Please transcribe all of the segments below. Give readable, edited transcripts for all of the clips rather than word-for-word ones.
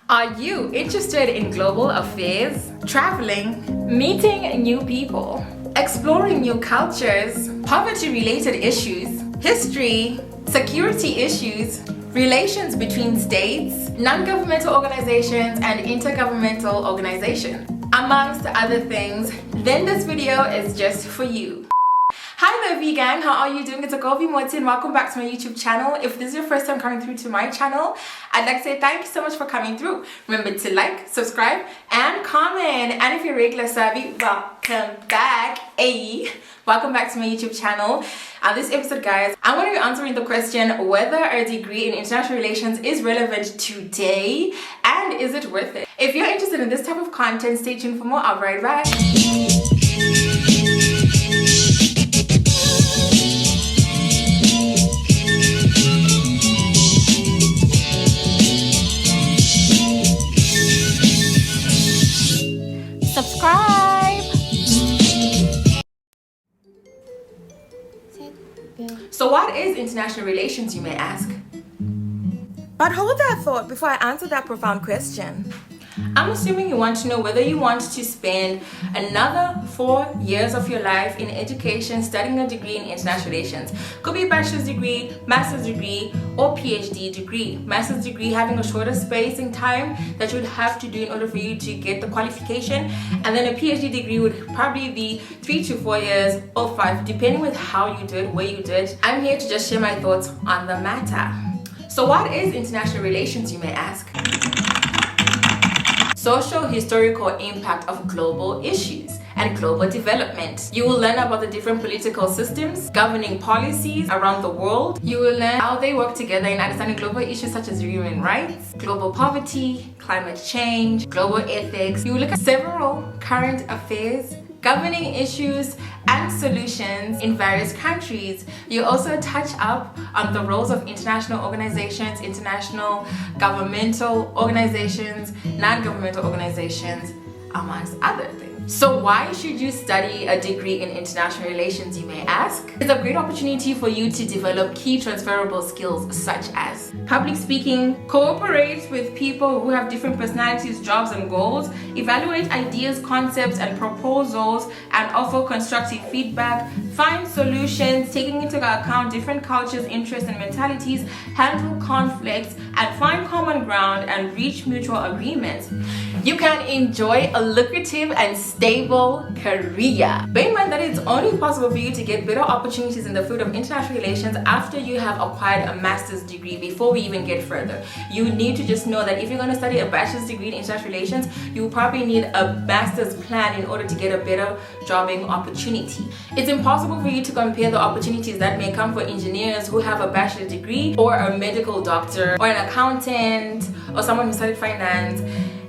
Are you interested in global affairs, traveling, meeting new people, exploring new cultures, poverty-related issues, history, security issues, relations between states, non-governmental organizations and intergovernmental organizations, amongst other things? Then this video is just for you. Hi there, Vee Gang, how are you doing? It's Agovi Moti and welcome back to my YouTube channel. If this is your first time coming through to my channel, I'd like to say thank you so much for coming through. Remember to like, subscribe, and comment. And if you're a regular savvy, welcome back. Hey, welcome back to my YouTube channel. This episode, guys, I'm going to be answering the question whether a degree in international relations is relevant today and is it worth it? If you're interested in this type of content, stay tuned for more. I'll be right back. Subscribe. So what is international relations, you may ask? But hold that thought before I answer that profound question. I'm assuming you want to know whether you want to spend another 4 years of your life in education studying a degree in international relations. Could be a bachelor's degree, master's degree, or PhD degree. Master's degree having a shorter spacing time that you would have to do in order for you to get the qualification, and then a PhD degree would probably be 3 to 4 years or 5, depending with how you did, where you did. I'm here to just share my thoughts on the matter. So what is international relations, you may ask? Social historical impact of global issues and global development. You will learn about the different political systems governing policies around the world. You will learn how they work together in understanding global issues such as human rights, global poverty, climate change, global ethics. You will look at several current affairs, governing issues and solutions in various countries. You also touch up on the roles of international organizations, international governmental organizations, non-governmental organizations, amongst other things. So why should you study a degree in international relations, you may ask? It's a great opportunity for you to develop key transferable skills such as public speaking, cooperate with people who have different personalities, jobs, and goals, evaluate ideas, concepts, and proposals, and offer constructive feedback, find solutions, taking into account different cultures, interests, and mentalities, handle conflicts, and find common ground and reach mutual agreements. You can enjoy a lucrative and stable career. Bear in mind that it's only possible for you to get better opportunities in the field of international relations after you have acquired a master's degree. Before we even get further, you need to just know that if you're going to study a bachelor's degree in international relations, you probably need a master's plan in order to get a better jobbing opportunity. It's impossible for you to compare the opportunities that may come for engineers who have a bachelor's degree, or a medical doctor, or an accountant, or someone who studied finance.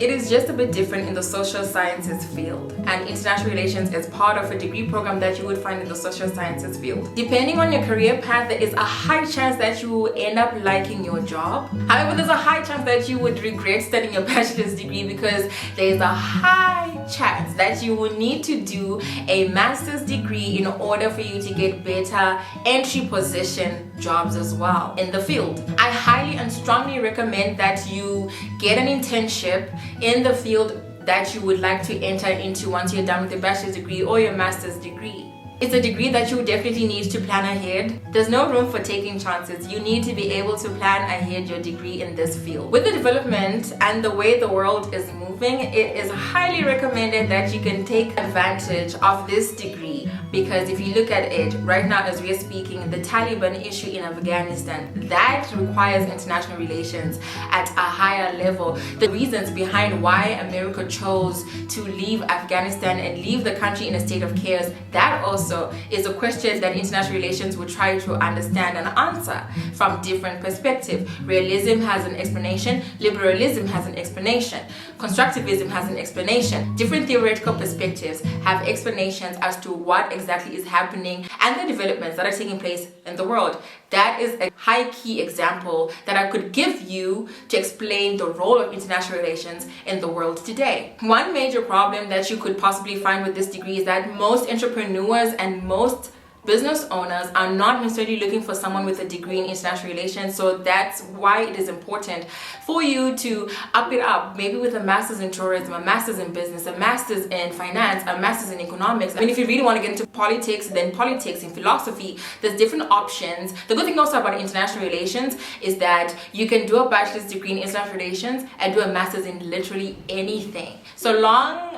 It is just a bit different in the social sciences field, and international relations is part of a degree program that you would find in the social sciences field. Depending on your career path, there is a high chance that you will end up liking your job. However, there's a high chance that you would regret studying a bachelor's degree, because there is a high chance that you will need to do a master's degree in order for you to get better entry position jobs as well in the field. I highly and strongly recommend that you get an internship in the field that you would like to enter into once you're done with your bachelor's degree or your master's degree. It's a degree that you definitely need to plan ahead. There's no room for taking chances. You need to be able to plan ahead your degree in this field. With the development and the way the world is moving, it is highly recommended that you can take advantage of this degree, because if you look at it right now as we're speaking, the Taliban issue in Afghanistan, that requires international relations at a higher level. The reasons behind why America chose to leave Afghanistan and leave the country in a state of chaos, that also is a question that international relations will try to understand and answer from different perspectives. Realism has an explanation, liberalism has an explanation, constructivism has an explanation. Different theoretical perspectives have explanations as to what exactly is happening and the developments that are taking place in the world. That is a high key example that I could give you to explain the role of international relations in the world today. One major problem that you could possibly find with this degree is that most entrepreneurs and most business owners are not necessarily looking for someone with a degree in international relations. So that's why it is important for you to up it up, maybe with a master's in tourism, a master's in business, a master's in finance, a master's in economics. I mean, if you really want to get into politics, then politics and philosophy, there's different options. The good thing also about international relations is that you can do a bachelor's degree in international relations and do a master's in literally anything, so long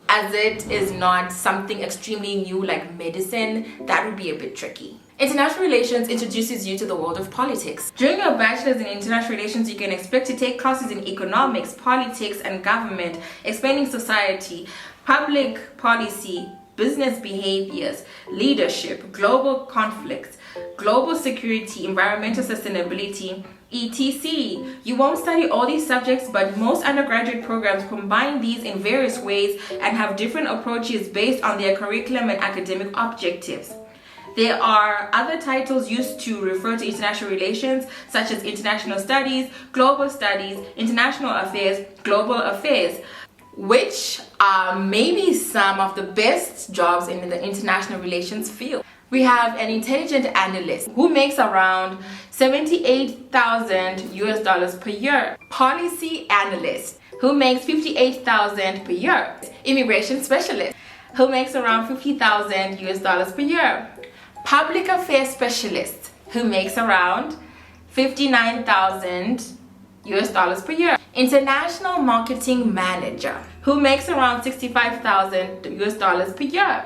as it is not something extremely new like medicine. That would be a bit tricky. International relations introduces you to the world of politics. During your bachelor's in international relations, you can expect to take classes in economics, politics, and government, explaining society, public policy, business behaviors, leadership, global conflicts, global security, environmental sustainability, etc. You won't study all these subjects, but most undergraduate programs combine these in various ways and have different approaches based on their curriculum and academic objectives. There are other titles used to refer to international relations, such as international studies, global studies, international affairs, global affairs, which are maybe some of the best jobs in the international relations field. We have an intelligent analyst who makes around $78,000 US per year. Policy analyst who makes $58,000 per year. Immigration specialist who makes around $50,000 US per year. Public affairs specialist who makes around $59,000 US per year. International marketing manager who makes around $65,000 US per year.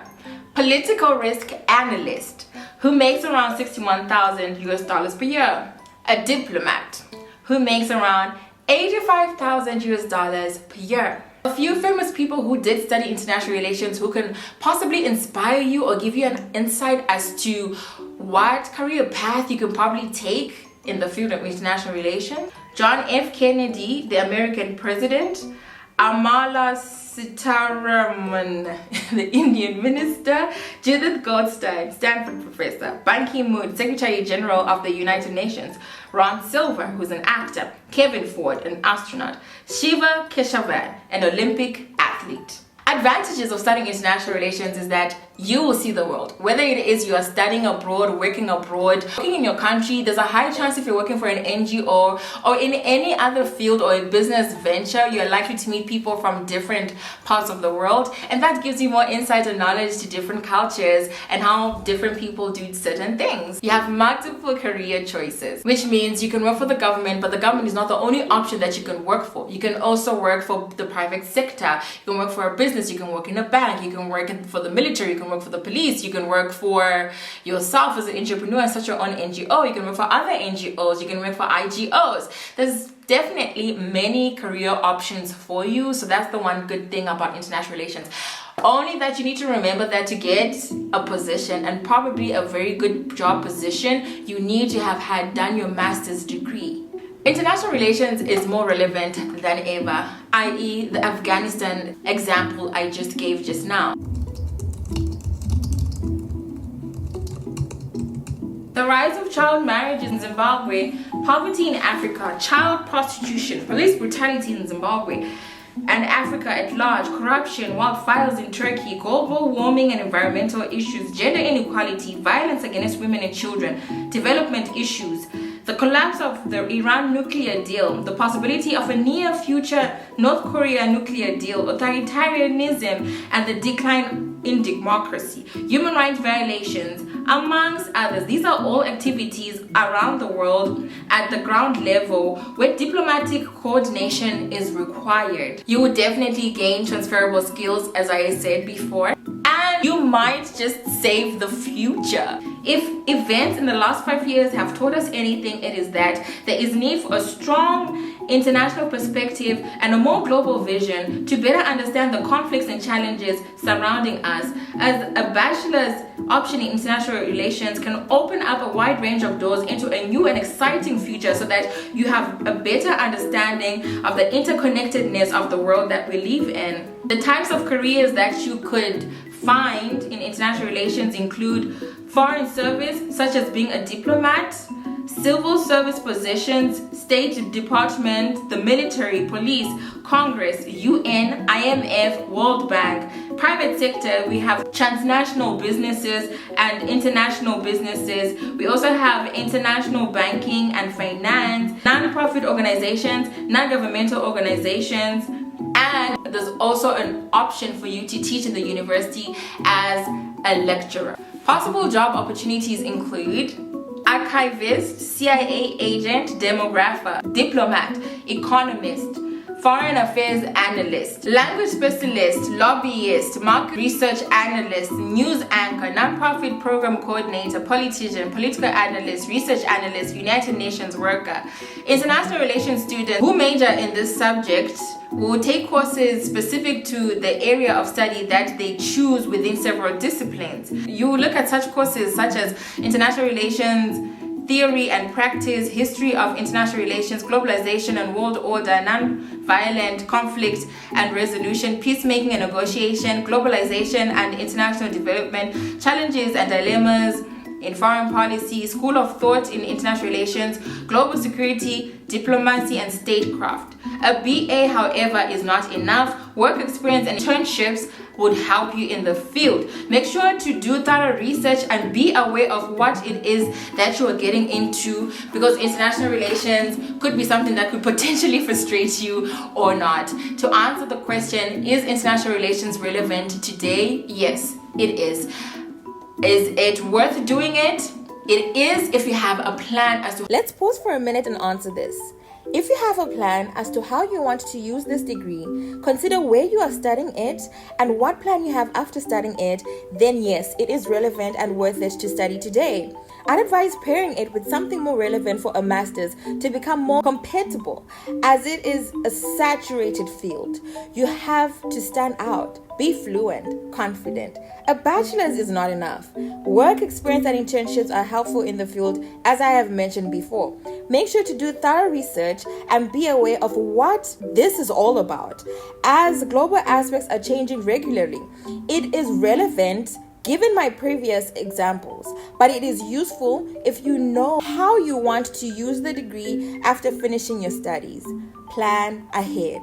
Political risk analyst who makes around $61,000 US per year. A diplomat who makes around $85,000 US per year. A few famous people who did study international relations who can possibly inspire you or give you an insight as to what career path you can probably take in the field of international relations. John F. Kennedy, the American president. Amala Sitaraman, the Indian minister. Judith Goldstein, Stanford professor. Ban Ki-moon, Secretary General of the United Nations. Ron Silver, who's an actor. Kevin Ford, an astronaut. Shiva Keshavan, an Olympic athlete. Advantages of studying international relations is that you will see the world. Whether it is you are studying abroad, working in your country, there's a high chance if you're working for an NGO or in any other field or a business venture, you're likely to meet people from different parts of the world. And that gives you more insight and knowledge to different cultures and how different people do certain things. You have multiple career choices, which means you can work for the government, but the government is not the only option that you can work for. You can also work for the private sector. You can work for a business. You can work in a bank, you can work for the military, you can work for the police, you can work for yourself as an entrepreneur and start your own NGO, you can work for other NGOs, you can work for IGOs. There's definitely many career options for you, so that's the one good thing about international relations. Only that you need to remember that to get a position, and probably a very good job position, you need to have done your master's degree. International relations is more relevant than ever, i.e. the Afghanistan example I just gave just now. The rise of child marriage in Zimbabwe, poverty in Africa, child prostitution, police brutality in Zimbabwe, and Africa at large, corruption, wildfires in Turkey, global warming and environmental issues, gender inequality, violence against women and children, development issues, the collapse of the Iran nuclear deal, the possibility of a near future North Korea nuclear deal, authoritarianism and the decline in democracy, human rights violations, amongst others. These are all activities around the world at the ground level where diplomatic coordination is required. You will definitely gain transferable skills, as I said before, and you might just save the future. If events in the last 5 years have taught us anything, it is that there is need for a strong international perspective and a more global vision to better understand the conflicts and challenges surrounding us, as a bachelor's option in international relations can open up a wide range of doors into a new and exciting future, so that you have a better understanding of the interconnectedness of the world that we live in. The types of careers that you could find in international relations include foreign service, such as being a diplomat, civil service positions, State Department, the military, police, Congress, UN, IMF, World Bank, private sector, we have transnational businesses and international businesses. We also have international banking and finance, non-profit organizations, non-governmental organizations, and there's also an option for you to teach in the university as a lecturer. Possible job opportunities include archivist, CIA agent, demographer, diplomat, economist, foreign affairs analyst, language specialist, lobbyist, market research analyst, news anchor, nonprofit program coordinator, politician, political analyst, research analyst, United Nations worker, international relations student who major in this subject will take courses specific to the area of study that they choose within several disciplines. You will look at such courses such as international relations, theory and practice, history of international relations, globalization and world order, non-violent conflict and resolution, peacemaking and negotiation, globalization and international development, challenges and dilemmas in foreign policy, school of thought in international relations, global security, diplomacy and statecraft. A BA, however, is not enough. Work experience and internships would help you in the field. Make sure to do thorough research and be aware of what it is that you are getting into, because international relations could be something that could potentially frustrate you or not. To answer the question, is international relations relevant today? Yes, it is. Is it worth doing it? It is if you have a plan as to... Let's pause for a minute and answer this. If you have a plan as to how you want to use this degree, consider where you are studying it and what plan you have after studying it, then yes, it is relevant and worth it to study today. I'd advise pairing it with something more relevant for a master's to become more compatible, as it is a saturated field. You have to stand out, be fluent, confident. A bachelor's is not enough. Work experience and internships are helpful in the field, as I have mentioned before. Make sure to do thorough research and be aware of what this is all about, as global aspects are changing regularly. It is relevant given my previous examples, but it is useful if you know how you want to use the degree after finishing your studies. Plan ahead.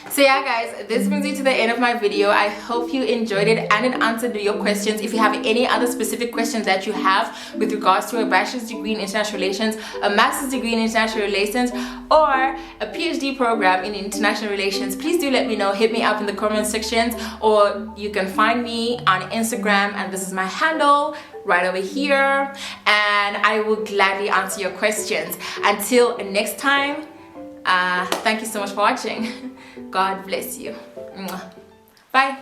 So yeah guys, this brings you to the end of my video. I hope you enjoyed it and it answered your questions. If you have any other specific questions that you have with regards to a bachelor's degree in international relations, a master's degree in international relations, or a PhD program in international relations, please do let me know. Hit me up in the comment sections, or you can find me on Instagram, and this is my handle right over here, and I will gladly answer your questions. Until next time, thank you so much for watching. God bless you. Bye.